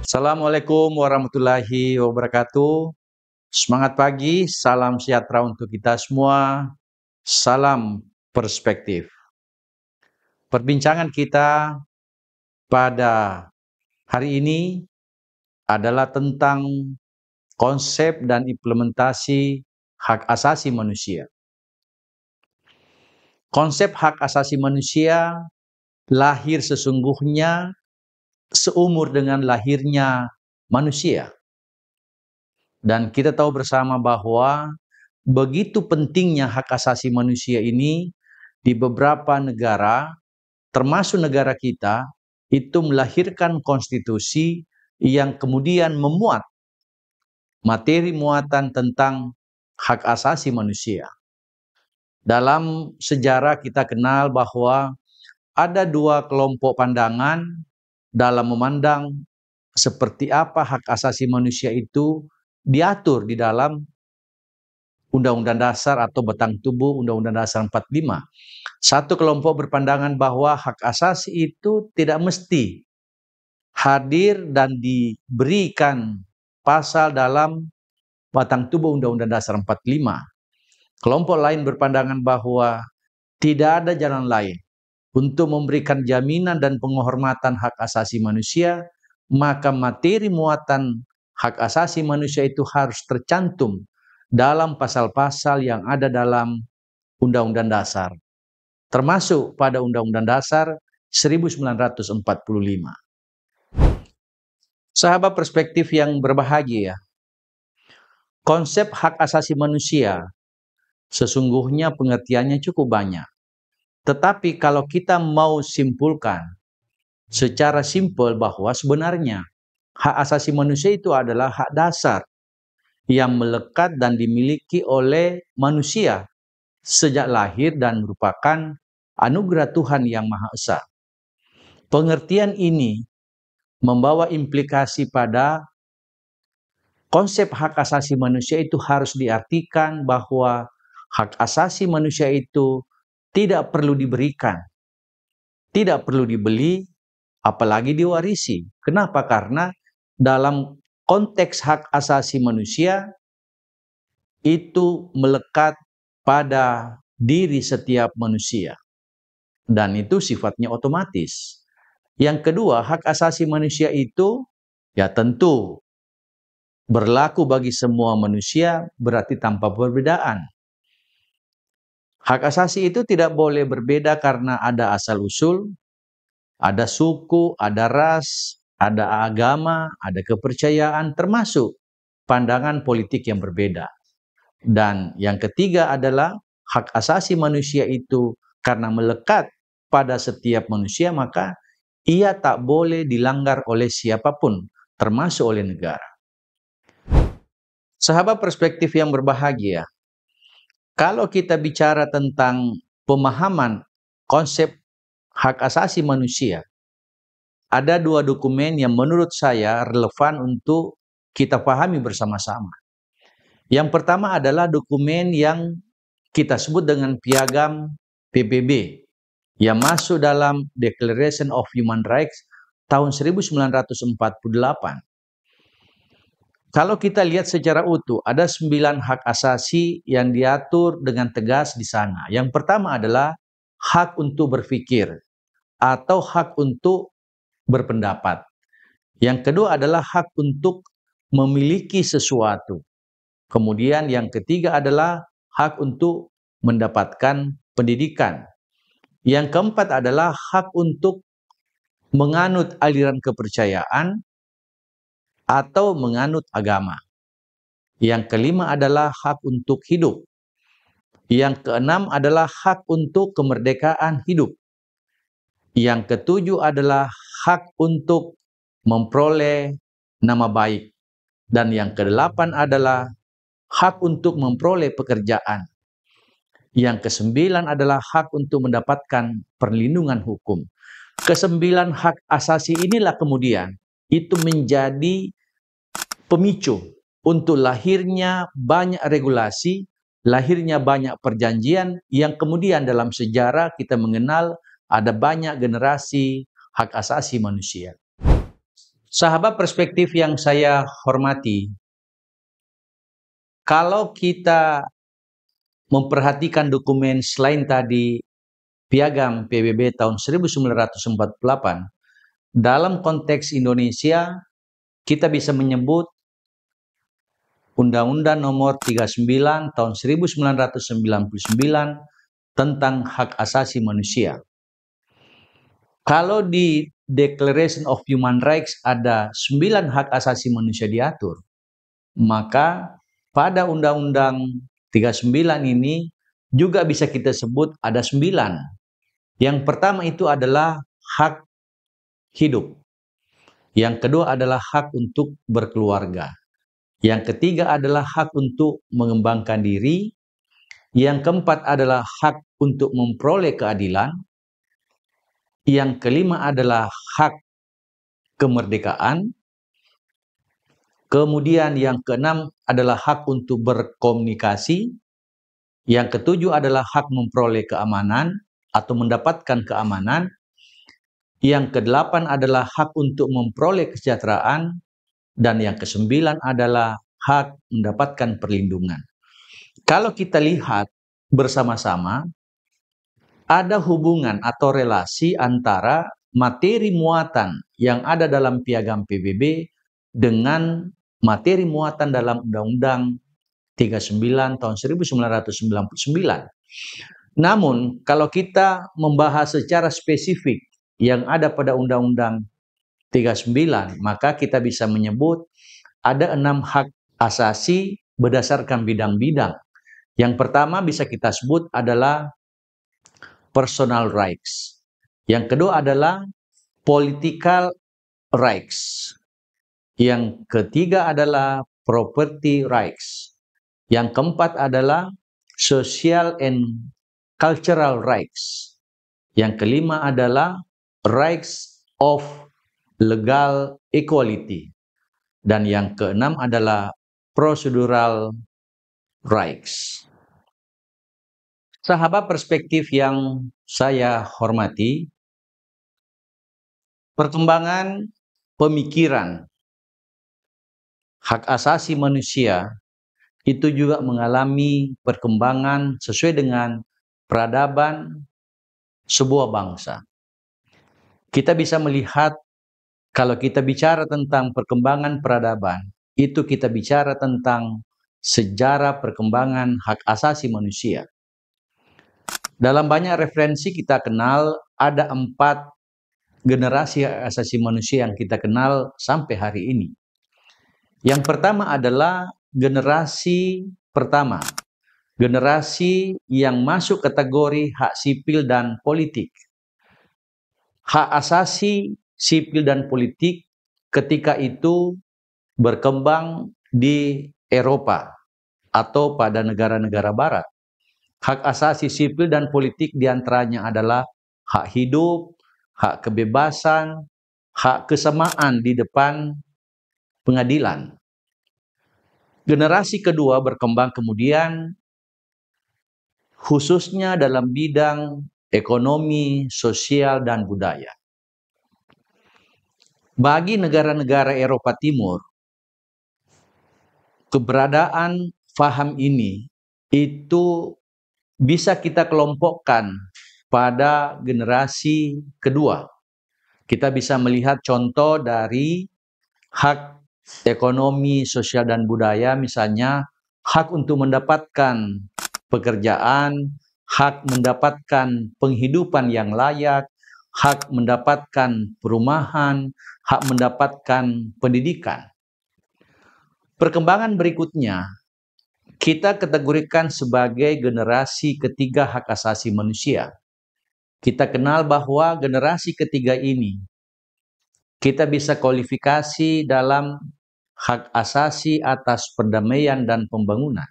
Assalamualaikum warahmatullahi wabarakatuh. Semangat pagi, salam sejahtera untuk kita semua. Salam perspektif. Perbincangan kita pada hari ini adalah tentang konsep dan implementasi hak asasi manusia. Konsep hak asasi manusia lahir sesungguhnya seumur dengan lahirnya manusia. Dan kita tahu bersama bahwa begitu pentingnya hak asasi manusia ini di beberapa negara, termasuk negara kita, itu melahirkan konstitusi yang kemudian memuat materi muatan tentang hak asasi manusia. Dalam sejarah kita kenal bahwa ada dua kelompok pandangan dalam memandang seperti apa hak asasi manusia itu diatur di dalam Undang-Undang Dasar atau batang tubuh Undang-Undang Dasar 45. Satu kelompok berpandangan bahwa hak asasi itu tidak mesti hadir dan diberikan pasal dalam batang tubuh Undang-Undang Dasar 45. Kelompok lain berpandangan bahwa tidak ada jalan lain untuk memberikan jaminan dan penghormatan hak asasi manusia, maka materi muatan hak asasi manusia itu harus tercantum dalam pasal-pasal yang ada dalam Undang-Undang Dasar, termasuk pada Undang-Undang Dasar 1945. Sahabat perspektif yang berbahagia, konsep hak asasi manusia sesungguhnya pengertiannya cukup banyak. Tetapi kalau kita mau simpulkan secara simpel bahwa sebenarnya hak asasi manusia itu adalah hak dasar yang melekat dan dimiliki oleh manusia sejak lahir dan merupakan anugerah Tuhan yang Maha Esa. Pengertian ini membawa implikasi pada konsep hak asasi manusia itu harus diartikan bahwa hak asasi manusia itu tidak perlu diberikan, tidak perlu dibeli, apalagi diwarisi. Kenapa? Karena dalam konteks hak asasi manusia itu melekat pada diri setiap manusia. Dan itu sifatnya otomatis. Yang kedua, hak asasi manusia itu ya tentu berlaku bagi semua manusia, berarti tanpa perbedaan. Hak asasi itu tidak boleh berbeda karena ada asal-usul, ada suku, ada ras, ada agama, ada kepercayaan, termasuk pandangan politik yang berbeda. Dan yang ketiga adalah hak asasi manusia itu karena melekat pada setiap manusia, maka ia tak boleh dilanggar oleh siapapun, termasuk oleh negara. Sahabat perspektif yang berbahagia, kalau kita bicara tentang pemahaman konsep hak asasi manusia, ada dua dokumen yang menurut saya relevan untuk kita pahami bersama-sama. Yang pertama adalah dokumen yang kita sebut dengan piagam PBB yang masuk dalam Declaration of Human Rights tahun 1948. Kalau kita lihat secara utuh, ada 9 hak asasi yang diatur dengan tegas di sana. Yang pertama adalah hak untuk berpikir atau hak untuk berpendapat. Yang kedua adalah hak untuk memiliki sesuatu. Kemudian yang ketiga adalah hak untuk mendapatkan pendidikan. Yang keempat adalah hak untuk menganut aliran kepercayaan atau menganut agama. Yang kelima adalah hak untuk hidup. Yang keenam adalah hak untuk kemerdekaan hidup. Yang ketujuh adalah hak untuk memperoleh nama baik. Dan yang kedelapan adalah hak untuk memperoleh pekerjaan. Yang kesembilan adalah hak untuk mendapatkan perlindungan hukum. Kesembilan hak asasi inilah kemudian itu menjadi pemicu untuk lahirnya banyak regulasi, lahirnya banyak perjanjian yang kemudian dalam sejarah kita mengenal ada banyak generasi hak asasi manusia. Sahabat perspektif yang saya hormati, kalau kita memperhatikan dokumen selain tadi Piagam PBB tahun 1948, dalam konteks Indonesia kita bisa menyebut Undang-Undang Nomor 39 tahun 1999 tentang hak asasi manusia. Kalau di Declaration of Human Rights ada 9 hak asasi manusia diatur, maka pada Undang-Undang 39 ini juga bisa kita sebut ada 9. Yang pertama itu adalah hak hidup. Yang kedua adalah hak untuk berkeluarga. Yang ketiga adalah hak untuk mengembangkan diri. Yang keempat adalah hak untuk memperoleh keadilan. Yang kelima adalah hak kemerdekaan. Kemudian yang keenam adalah hak untuk berkomunikasi. Yang ketujuh adalah hak memperoleh keamanan atau mendapatkan keamanan. Yang kedelapan adalah hak untuk memperoleh kesejahteraan. Dan yang kesembilan adalah hak mendapatkan perlindungan. Kalau kita lihat bersama-sama, ada hubungan atau relasi antara materi muatan yang ada dalam Piagam PBB dengan materi muatan dalam Undang-Undang 39 tahun 1999. Namun, kalau kita membahas secara spesifik yang ada pada Undang-Undang 39, maka kita bisa menyebut ada 6 hak asasi berdasarkan bidang-bidang. Yang pertama bisa kita sebut adalah personal rights. Yang kedua adalah political rights. Yang ketiga adalah property rights. Yang keempat adalah social and cultural rights. Yang kelima adalah rights of legal equality. Dan yang keenam adalah procedural rights. Sahabat perspektif yang saya hormati, perkembangan pemikiran hak asasi manusia itu juga mengalami perkembangan sesuai dengan peradaban sebuah bangsa. Kita bisa melihat kalau kita bicara tentang perkembangan peradaban, itu kita bicara tentang sejarah perkembangan hak asasi manusia. Dalam banyak referensi kita kenal ada 4 generasi hak asasi manusia yang kita kenal sampai hari ini. Yang pertama adalah generasi pertama, generasi yang masuk kategori hak sipil dan politik. Hak asasi sipil dan politik ketika itu berkembang di Eropa atau pada negara-negara barat. Hak asasi sipil dan politik diantaranya adalah hak hidup, hak kebebasan, hak kesamaan di depan pengadilan. Generasi kedua berkembang kemudian khususnya dalam bidang ekonomi, sosial, dan budaya. Bagi negara-negara Eropa Timur, keberadaan faham ini itu bisa kita kelompokkan pada generasi kedua. Kita bisa melihat contoh dari hak ekonomi, sosial, dan budaya, misalnya hak untuk mendapatkan pekerjaan, hak mendapatkan penghidupan yang layak, hak mendapatkan perumahan, hak mendapatkan pendidikan. Perkembangan berikutnya, kita kategorikan sebagai generasi ketiga hak asasi manusia. Kita kenal bahwa generasi ketiga ini, kita bisa kualifikasi dalam hak asasi atas perdamaian dan pembangunan.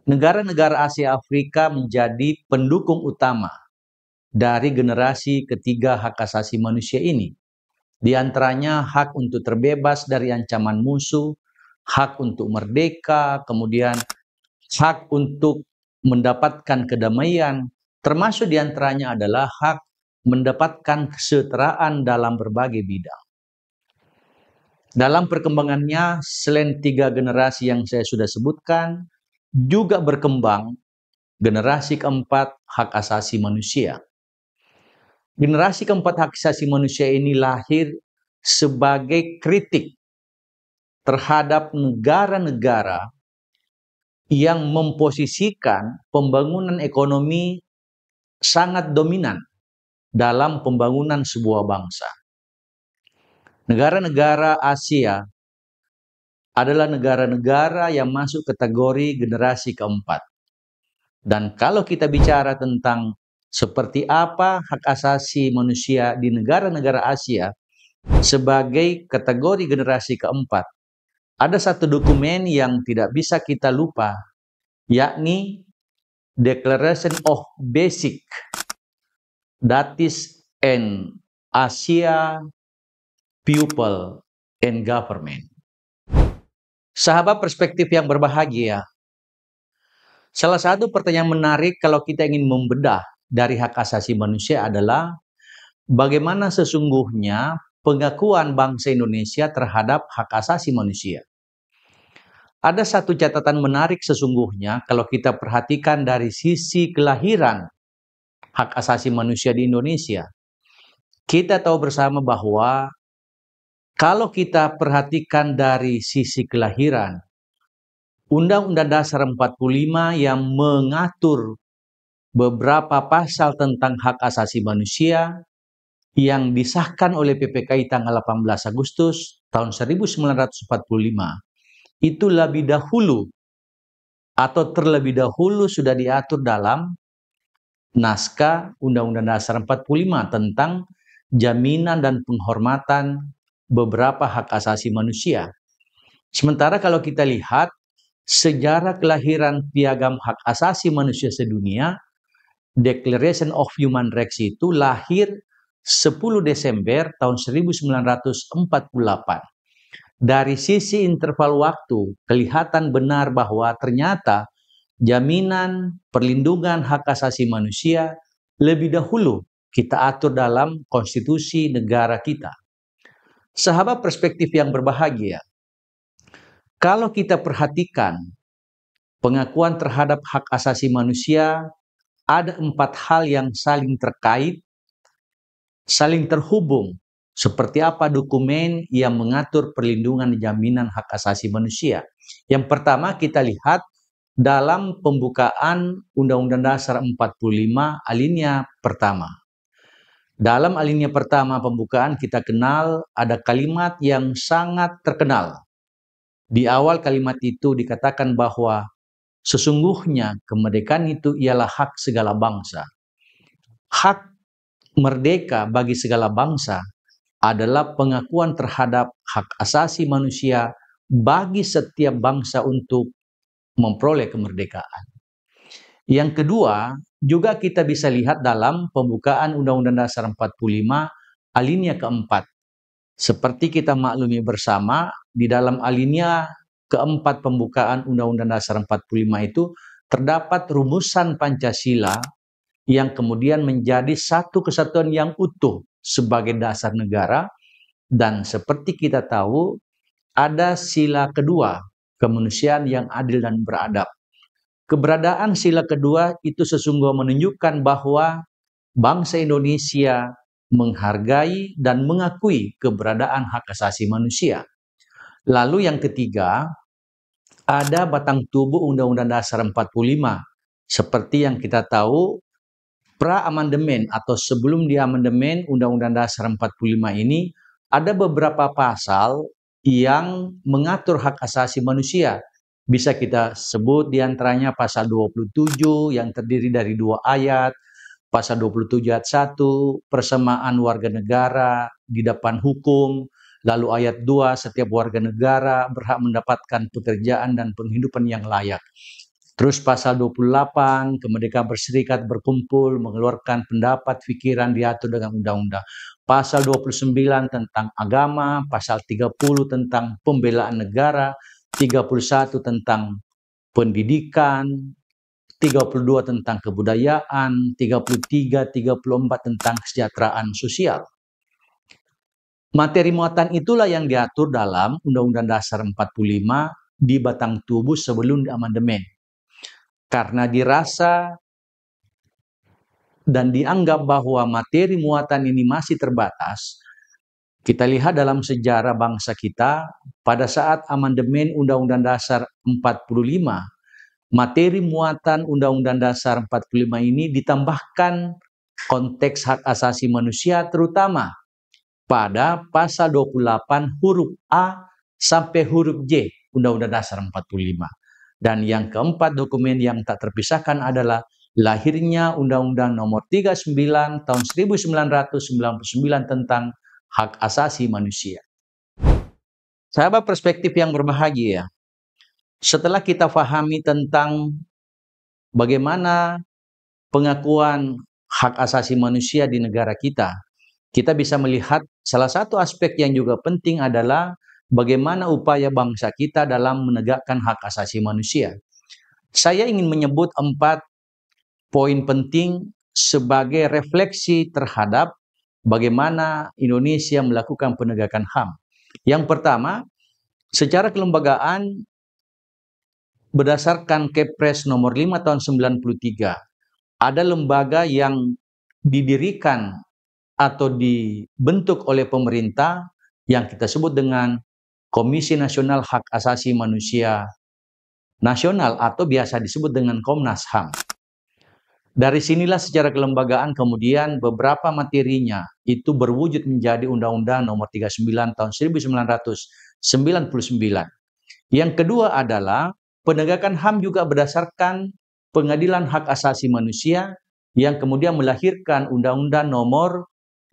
Negara-negara Asia Afrika menjadi pendukung utama dari generasi ketiga hak asasi manusia ini. Di antaranya hak untuk terbebas dari ancaman musuh, hak untuk merdeka, kemudian hak untuk mendapatkan kedamaian, termasuk di antaranya adalah hak mendapatkan kesetaraan dalam berbagai bidang. Dalam perkembangannya, selain 3 generasi yang saya sudah sebutkan, juga berkembang generasi keempat hak asasi manusia. Generasi keempat hak asasi manusia ini lahir sebagai kritik terhadap negara-negara yang memposisikan pembangunan ekonomi sangat dominan dalam pembangunan sebuah bangsa. Negara-negara Asia adalah negara-negara yang masuk kategori generasi keempat. Dan kalau kita bicara tentang seperti apa hak asasi manusia di negara-negara Asia sebagai kategori generasi keempat, ada satu dokumen yang tidak bisa kita lupa, yakni Declaration of Basic Status and Asia People and Government. Sahabat perspektif yang berbahagia, salah satu pertanyaan menarik kalau kita ingin membedah dari hak asasi manusia adalah bagaimana sesungguhnya pengakuan bangsa Indonesia terhadap hak asasi manusia. Ada satu catatan menarik sesungguhnya kalau kita perhatikan dari sisi kelahiran hak asasi manusia di Indonesia. Kita tahu bersama bahwa kalau kita perhatikan dari sisi kelahiran, Undang-Undang Dasar 45 yang mengatur beberapa pasal tentang hak asasi manusia yang disahkan oleh PPKI tanggal 18 Agustus tahun 1945 itu lebih dahulu atau terlebih dahulu sudah diatur dalam naskah Undang-Undang Dasar 45 tentang jaminan dan penghormatan beberapa hak asasi manusia. Sementara kalau kita lihat sejarah kelahiran Piagam Hak Asasi Manusia Sedunia, Declaration of Human Rights itu lahir 10 Desember tahun 1948. Dari sisi interval waktu, kelihatan benar bahwa ternyata jaminan perlindungan hak asasi manusia lebih dahulu kita atur dalam konstitusi negara kita. Sahabat perspektif yang berbahagia, kalau kita perhatikan pengakuan terhadap hak asasi manusia, ada 4 hal yang saling terkait, saling terhubung. Seperti apa dokumen yang mengatur perlindungan jaminan hak asasi manusia. Yang pertama kita lihat dalam pembukaan Undang-Undang Dasar 45 alinea pertama. Dalam alinea pertama pembukaan kita kenal ada kalimat yang sangat terkenal. Di awal kalimat itu dikatakan bahwa sesungguhnya kemerdekaan itu ialah hak segala bangsa. Hak merdeka bagi segala bangsa adalah pengakuan terhadap hak asasi manusia bagi setiap bangsa untuk memperoleh kemerdekaan. Yang kedua, juga kita bisa lihat dalam pembukaan Undang-Undang Dasar 45 alinea keempat. Seperti kita maklumi bersama, di dalam alinea keempat pembukaan Undang-Undang Dasar 45 itu terdapat rumusan Pancasila yang kemudian menjadi satu kesatuan yang utuh sebagai dasar negara, dan seperti kita tahu ada sila kedua, kemanusiaan yang adil dan beradab. Keberadaan sila kedua itu sesungguhnya menunjukkan bahwa bangsa Indonesia menghargai dan mengakui keberadaan hak asasi manusia. Lalu yang ketiga, ada batang tubuh Undang-Undang Dasar 45. Seperti yang kita tahu, pra-amandemen atau sebelum diamandemen Undang-Undang Dasar 45 ini, ada beberapa pasal yang mengatur hak asasi manusia. Bisa kita sebut diantaranya pasal 27 yang terdiri dari 2 ayat, pasal 27 ayat 1, persamaan warga negara di depan hukum, lalu ayat 2, setiap warga negara berhak mendapatkan pekerjaan dan penghidupan yang layak. Terus pasal 28, kemerdekaan berserikat, berkumpul, mengeluarkan pendapat, pikiran diatur dengan undang-undang. Pasal 29 tentang agama, pasal 30 tentang pembelaan negara, 31 tentang pendidikan, 32 tentang kebudayaan, 33, 34 tentang kesejahteraan sosial. Materi muatan itulah yang diatur dalam Undang-Undang Dasar 45 di batang tubuh sebelum amandemen. Karena dirasa dan dianggap bahwa materi muatan ini masih terbatas, kita lihat dalam sejarah bangsa kita, pada saat amandemen Undang-Undang Dasar 45, materi muatan Undang-Undang Dasar 45 ini ditambahkan konteks hak asasi manusia, terutama pada pasal 28 huruf A sampai huruf J Undang-Undang Dasar 45. Dan yang keempat, dokumen yang tak terpisahkan adalah lahirnya Undang-Undang Nomor 39 tahun 1999 tentang hak asasi manusia. Sahabat perspektif yang berbahagia, setelah kita pahami tentang bagaimana pengakuan hak asasi manusia di negara kita bisa melihat salah satu aspek yang juga penting adalah bagaimana upaya bangsa kita dalam menegakkan hak asasi manusia. Saya ingin menyebut 4 poin penting sebagai refleksi terhadap bagaimana Indonesia melakukan penegakan HAM. Yang pertama, secara kelembagaan berdasarkan Kepres nomor 5 tahun 93, ada lembaga yang didirikan atau dibentuk oleh pemerintah yang kita sebut dengan Komisi Nasional Hak Asasi Manusia Nasional atau biasa disebut dengan Komnas HAM. Dari sinilah secara kelembagaan kemudian beberapa materinya itu berwujud menjadi Undang-Undang Nomor 39 tahun 1999. Yang kedua adalah penegakan HAM juga berdasarkan Pengadilan Hak Asasi Manusia yang kemudian melahirkan Undang-Undang Nomor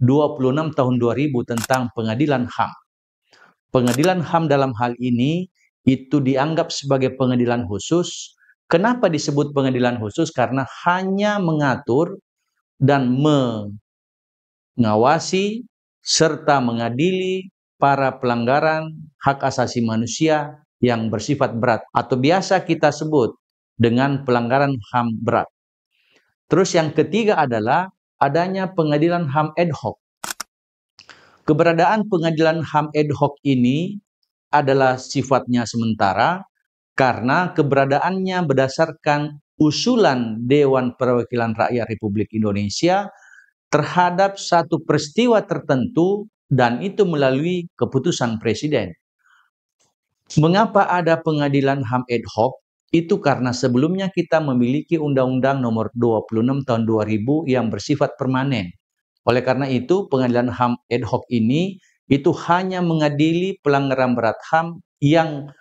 26 tahun 2000 tentang Pengadilan HAM. Pengadilan HAM dalam hal ini itu dianggap sebagai pengadilan khusus. Kenapa disebut pengadilan khusus? Karena hanya mengatur dan mengawasi serta mengadili para pelanggaran hak asasi manusia yang bersifat berat atau biasa kita sebut dengan pelanggaran HAM berat. Terus yang ketiga adalah adanya pengadilan HAM ad hoc. Keberadaan pengadilan HAM ad hoc ini adalah sifatnya sementara karena keberadaannya berdasarkan usulan Dewan Perwakilan Rakyat Republik Indonesia terhadap satu peristiwa tertentu dan itu melalui keputusan Presiden. Mengapa ada pengadilan HAM ad hoc? Itu karena sebelumnya kita memiliki Undang-Undang Nomor 26 tahun 2000 yang bersifat permanen. Oleh karena itu, pengadilan HAM ad hoc ini itu hanya mengadili pelanggaran berat HAM yang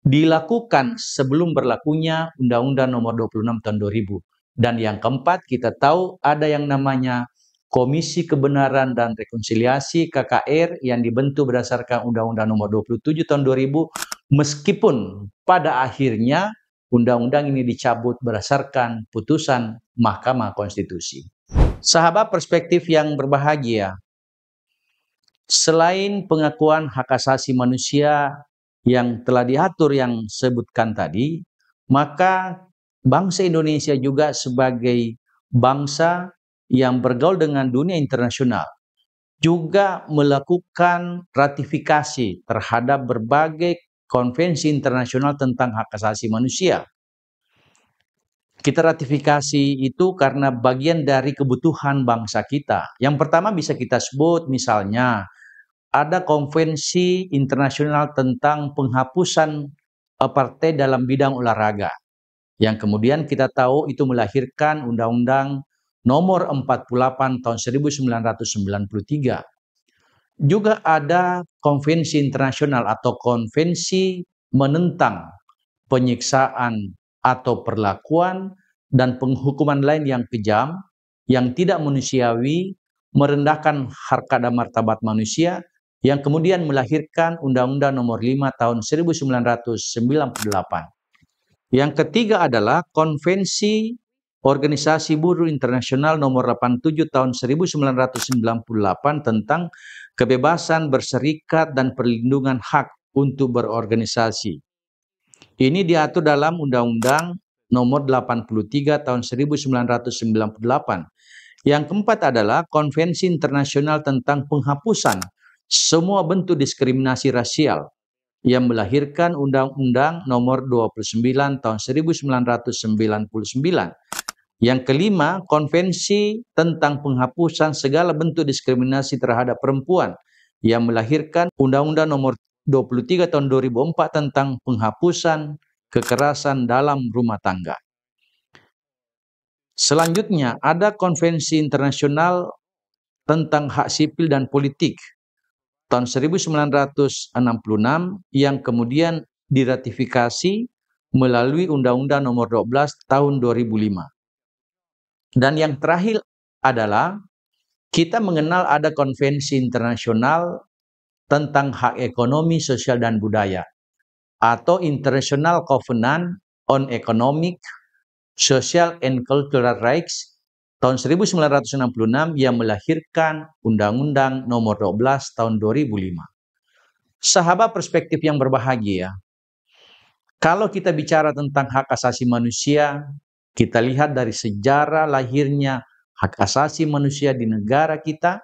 dilakukan sebelum berlakunya Undang-Undang Nomor 26 tahun 2000. Dan yang keempat, kita tahu ada yang namanya Komisi Kebenaran dan Rekonsiliasi KKR yang dibentuk berdasarkan Undang-Undang Nomor 27 tahun 2000, meskipun pada akhirnya undang-undang ini dicabut berdasarkan putusan Mahkamah Konstitusi. Sahabat perspektif yang berbahagia, selain pengakuan hak asasi manusia yang telah diatur yang sebutkan tadi, maka bangsa Indonesia juga sebagai bangsa yang bergaul dengan dunia internasional juga melakukan ratifikasi terhadap berbagai konvensi internasional tentang hak asasi manusia. Kita ratifikasi itu karena bagian dari kebutuhan bangsa kita. Yang pertama bisa kita sebut misalnya ada konvensi internasional tentang penghapusan apartheid dalam bidang olahraga. Yang kemudian kita tahu itu melahirkan Undang-Undang Nomor 48 tahun 1993. Juga ada konvensi internasional atau konvensi menentang penyiksaan atau perlakuan dan penghukuman lain yang kejam, yang tidak manusiawi, merendahkan harkat dan martabat manusia, yang kemudian melahirkan Undang-Undang Nomor 5 tahun 1998. Yang ketiga adalah Konvensi Organisasi Buruh Internasional Nomor 87 tahun 1998 tentang kebebasan berserikat dan perlindungan hak untuk berorganisasi. Ini diatur dalam Undang-Undang Nomor 83 tahun 1998. Yang keempat adalah Konvensi Internasional tentang penghapusan semua bentuk diskriminasi rasial yang melahirkan Undang-Undang Nomor 29 Tahun 1999. Yang kelima, Konvensi tentang penghapusan segala bentuk diskriminasi terhadap perempuan yang melahirkan Undang-Undang Nomor 23 Tahun 2004 tentang penghapusan kekerasan dalam rumah tangga. Selanjutnya, ada Konvensi Internasional tentang Hak Sipil dan Politik tahun 1966 yang kemudian diratifikasi melalui Undang-Undang Nomor 12 Tahun 2005. Dan yang terakhir adalah kita mengenal ada konvensi internasional tentang hak ekonomi, sosial, dan budaya atau International Covenant on Economic, Social, and Cultural Rights tahun 1966 yang melahirkan Undang-Undang Nomor 12 tahun 2005. Sahabat perspektif yang berbahagia, kalau kita bicara tentang hak asasi manusia, kita lihat dari sejarah lahirnya hak asasi manusia di negara kita,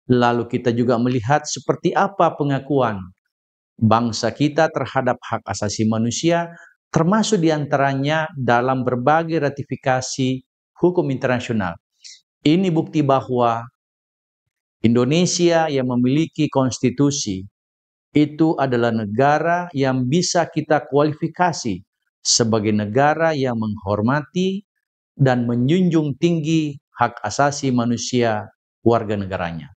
lalu kita juga melihat seperti apa pengakuan bangsa kita terhadap hak asasi manusia, termasuk diantaranya dalam berbagai ratifikasi hukum internasional. Ini bukti bahwa Indonesia yang memiliki konstitusi itu adalah negara yang bisa kita kualifikasi sebagai negara yang menghormati dan menjunjung tinggi hak asasi manusia warga negaranya.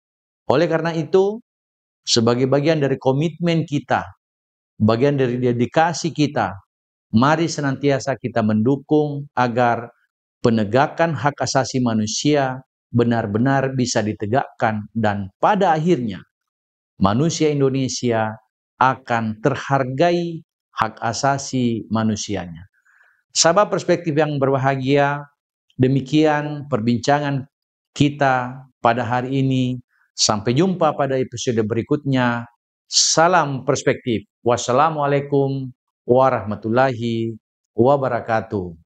Oleh karena itu, sebagai bagian dari komitmen kita, bagian dari dedikasi kita, mari senantiasa kita mendukung agar penegakan hak asasi manusia benar-benar bisa ditegakkan dan pada akhirnya manusia Indonesia akan terhargai hak asasi manusianya. Sahabat perspektif yang berbahagia, demikian perbincangan kita pada hari ini. Sampai jumpa pada episode berikutnya. Salam perspektif. Wassalamualaikum warahmatullahi wabarakatuh.